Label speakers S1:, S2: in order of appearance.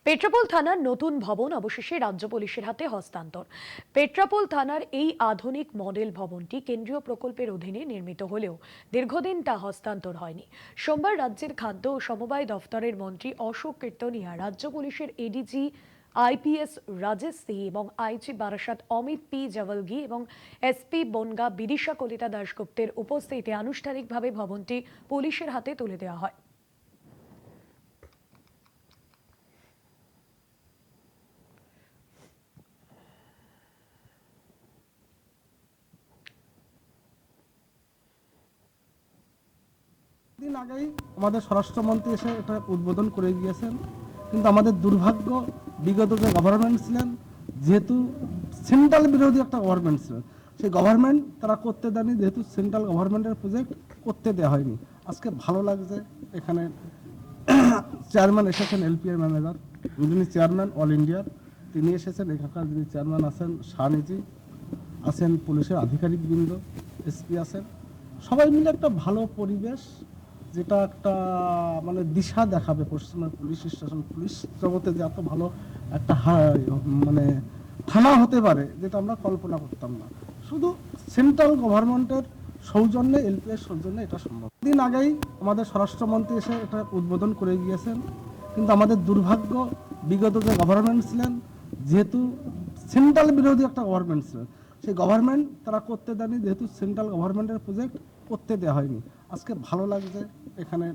S1: পেট্রাপোল থানার নতুন ভবন অবশেষে রাজ্য পুলিশের হাতে হস্তান্তর। পেট্রাপোল থানার এই আধুনিক মডেল ভবনটি কেন্দ্রীয় প্রকল্পের অধীনে নির্মিত হলেও দীর্ঘদিন তা হস্তান্তর হয়নি। সোমবার রাজ্যের খাদ্য ও সমবায় দফতরের মন্ত্রী অশোক কীর্তনিয়া, রাজ্য পুলিশের এডিজি আইপিএস রাজেশ সি এবং আইজি বারাসাত অমিত পি জওয়ালগি এবং এসপি বনগা বিদিশা কলিতা দাশগুপ্তের উপস্থিতিতে আনুষ্ঠানিকভাবে ভবনটি পুলিশের হাতে তুলে দেওয়া হয়।
S2: দিন আগেই আমাদের স্বরাষ্ট্রমন্ত্রী এসে এটা উদ্বোধন করে গিয়েছেন, কিন্তু আমাদের দুর্ভাগ্য বিগত যে গভর্নমেন্ট ছিলেন, যেহেতু সেন্ট্রাল বিরোধী একটা গভর্নমেন্ট ছিলেন, সেই গভর্নমেন্ট তারা করতে দেয়নি, যেহেতু সেন্ট্রাল গভর্নমেন্টের প্রজেক্ট করতে দেওয়া হয়নি। আজকে ভালো লাগছে এখানে চেয়ারম্যান এসেছেন, এলপিআই ম্যানেজার যিনি চেয়ারম্যান অল ইন্ডিয়ার, তিনি এসেছেন। এখানকার যিনি চেয়ারম্যান আছেন শাহনিজি আছেন, পুলিশের আধিকারিকবৃন্দ, এসপি আছেন, সবাই মিলে একটা ভালো পরিবেশ, যেটা একটা মানে দিশা দেখাবে পশ্চিমবঙ্গ পুলিশ স্টেশন, পুলিশ জগতে যে এত ভালো একটা মানে থানা হতে পারে, যেটা আমরা কল্পনা করতাম না। শুধু সেন্ট্রাল গভর্নমেন্টের সৌজন্যে, এলপিএর সৌজন্যে এটা সম্ভব। দিন আগেই আমাদের স্বরাষ্ট্রমন্ত্রী এসে এটা উদ্বোধন করে গিয়েছেন, কিন্তু আমাদের দুর্ভাগ্য বিগত যে গভর্নমেন্ট ছিলেন, যেহেতু সেন্ট্রাল বিরোধী একটা গভর্নমেন্ট ছিলেন, সেই গভর্নমেন্ট তারা করতে দেয়নি, যেহেতু সেন্ট্রাল গভর্নমেন্টের প্রজেক্ট করতে দেওয়া হয়নি। আজকে ভালো লাগছে এখানে